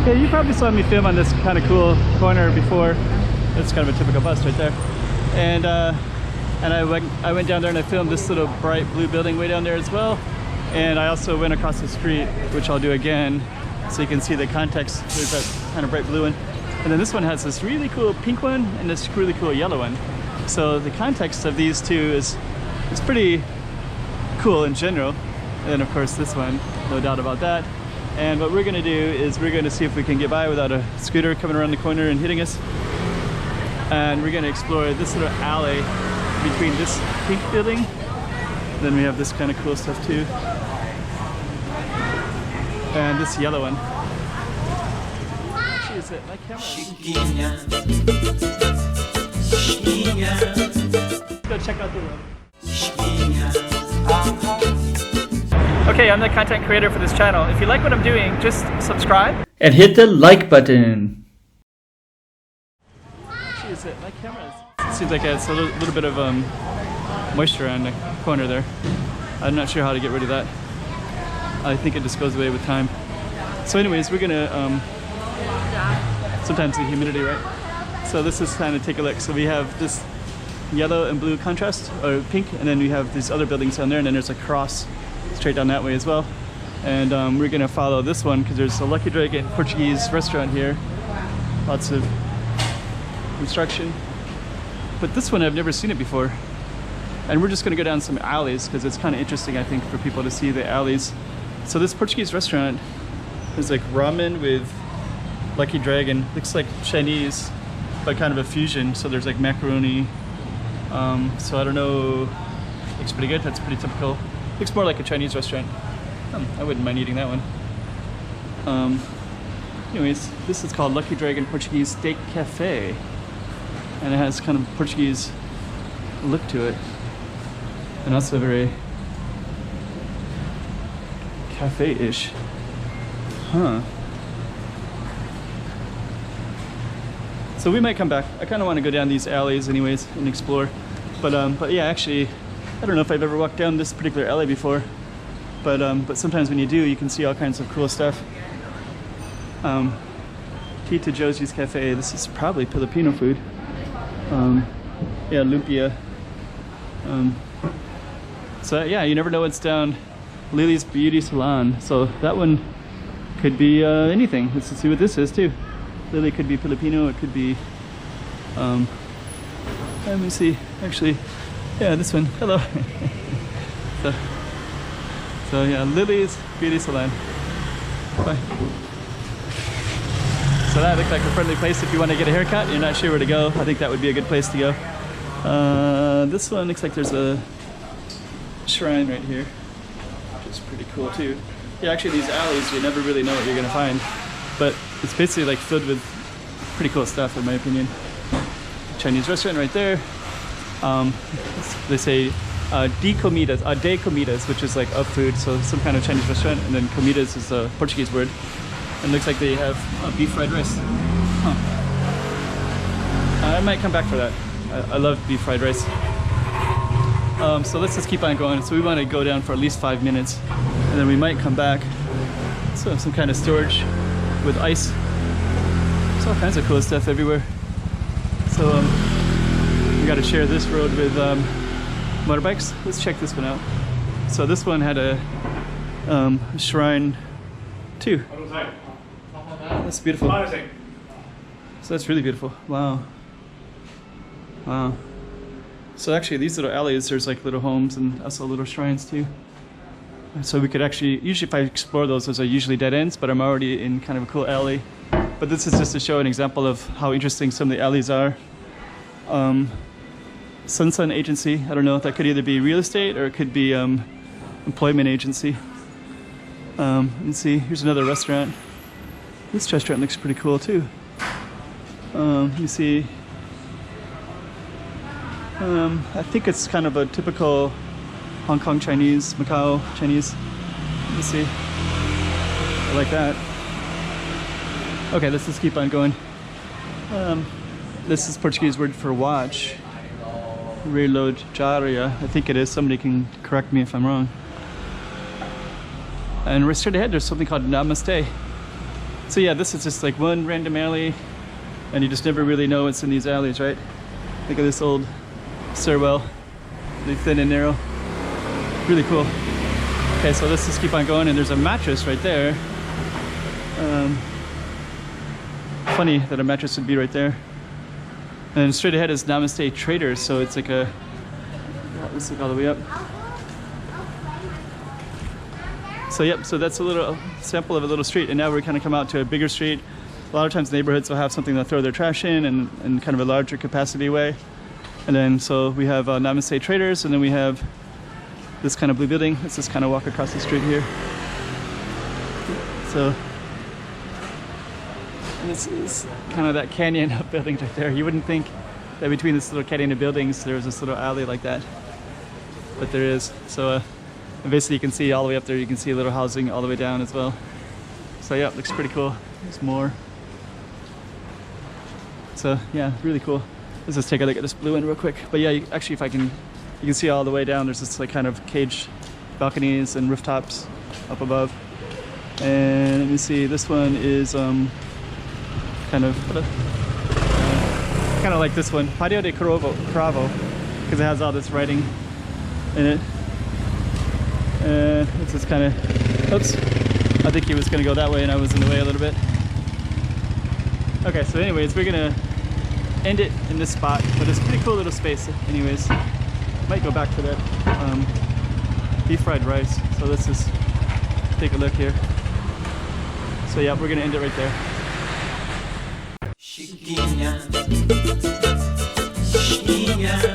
Yeah, you probably saw me film on this kind of cool corner before. It's kind of a typical bus right there. And I went down there and I filmed this little bright blue building way down there as well. And I also went across the street, which I'll do again, so you can see the context. There's that kind of bright blue one. And then this one has this really cool pink one and this really cool yellow one. So the context of these two is pretty cool in general. And then of course this one, no doubt about that. And what we're gonna do is we're gonna see if we can get by without a scooter coming around the corner and hitting us. And we're gonna explore this little alley between this pink building. Then we have this kind of cool stuff too. And this yellow one. Actually, is it my camera? Let's go check out the room. Okay, I'm the content creator for this channel. If you like what I'm doing, just subscribe and hit the like button. Actually, is it my camera? It seems like it's a little bit of moisture on the corner there. I'm not sure how to get rid of that. I think it just goes away with time. So anyways, we're gonna sometimes the humidity, right? So this is kind of take a look. So we have this yellow and blue contrast, or pink, and then we have these other buildings down there, and then there's a cross straight down that way as well. And we're gonna follow this one because there's a Lucky Dragon Portuguese restaurant here. Lots of construction. But this one, I've never seen it before. And we're just gonna go down some alleys because it's kind of interesting, I think, for people to see the alleys. So this Portuguese restaurant is like ramen with Lucky Dragon. Looks like Chinese, but kind of a fusion. So there's like macaroni. So I don't know. Looks pretty good. That's pretty typical. Looks more like a Chinese restaurant. I wouldn't mind eating that one. Anyways, this is called Lucky Dragon Portuguese Steak Cafe. And it has kind of Portuguese look to it. And also very cafe-ish. Huh. So we might come back. I kind of want to go down these alleys anyways and explore. But yeah, actually, I don't know if I've ever walked down this particular alley before. But sometimes when you do, you can see all kinds of cool stuff. Tita Josie's Cafe. This is probably Filipino food. Yeah, lumpia. So yeah, you never know what's down Lilly's Beauty Salon. So that one could be anything. Let's see what this is too. Lilly could be Filipino. It could be. Let me see. Actually, yeah, this one. Hello. So yeah, Lilly's Beauty Salon. Bye. So that looked like a friendly place if you want to get a haircut. You're not sure where to go. I think that would be a good place to go. This one looks like there's a shrine right here, which is pretty cool too. Yeah, actually these alleys, you never really know what you're gonna find, but it's basically like filled with pretty cool stuff in my opinion. Chinese restaurant right there. They say de comidas, which is like of food, so some kind of Chinese restaurant, and then comidas is a Portuguese word. And it looks like they have beef fried rice. Huh. I might come back for that. I love beef fried rice. So let's just keep on going. So we want to go down for at least 5 minutes, and then we might come back. So some kind of storage with ice. There's all kinds of cool stuff everywhere. So we got to share this road with motorbikes. Let's check this one out. So this one had a shrine too. That's beautiful. So that's really beautiful. Wow. Wow. So actually these little alleys, there's like little homes and also little shrines too. So we could actually, usually if I explore those are usually dead ends, but I'm already in kind of a cool alley. But this is just to show an example of how interesting some of the alleys are. Sun Agency, I don't know, that could either be real estate or it could be employment agency. Let's see, here's another restaurant. This restaurant looks pretty cool too. You see, I think it's kind of a typical Hong Kong Chinese, Macau Chinese. Let me see. I like that. Okay, let's just keep on going. This is Portuguese word for watch. Relógio, I think it is. Somebody can correct me if I'm wrong. And right straight ahead, there's something called Namaste. So yeah, this is just like one random alley, and you just never really know what's in these alleys, right? Look at this old stairwell, really thin and narrow. Really cool. Okay, so let's just keep on going, and there's a mattress right there. Funny that a mattress would be right there. And straight ahead is Namaste Traders, so it's like a, let's look all the way up. So yep, so that's a little sample of a little street, and now we're kind of come out to a bigger street. A lot of times neighborhoods will have something to throw their trash in kind of a larger capacity way. And then so we have Namaste Traders, and then we have this kind of blue building. Let's just kind of walk across the street here. So this is kind of that canyon of buildings right there. You wouldn't think that between this little canyon of buildings there was this little alley like that, but there is. So and basically you can see all the way up there, you can see a little housing all the way down as well. So yeah, it looks pretty cool. There's more. So yeah, really cool. Let's just take a look at this blue one real quick. But yeah, actually if I can, you can see all the way down, there's this like kind of cage balconies and rooftops up above. And let me see, this one is kind of like this one, Patio de Cravo, because it has all this writing in it. It's just kind of, oops, I think he was going to go that way and I was in the way a little bit. Okay, so anyways, we're going to end it in this spot, but it's a pretty cool little space anyways. Might go back to that deep fried rice. So let's just take a look here. So yeah, we're going to end it right there. Chiquinha, Chiquinha.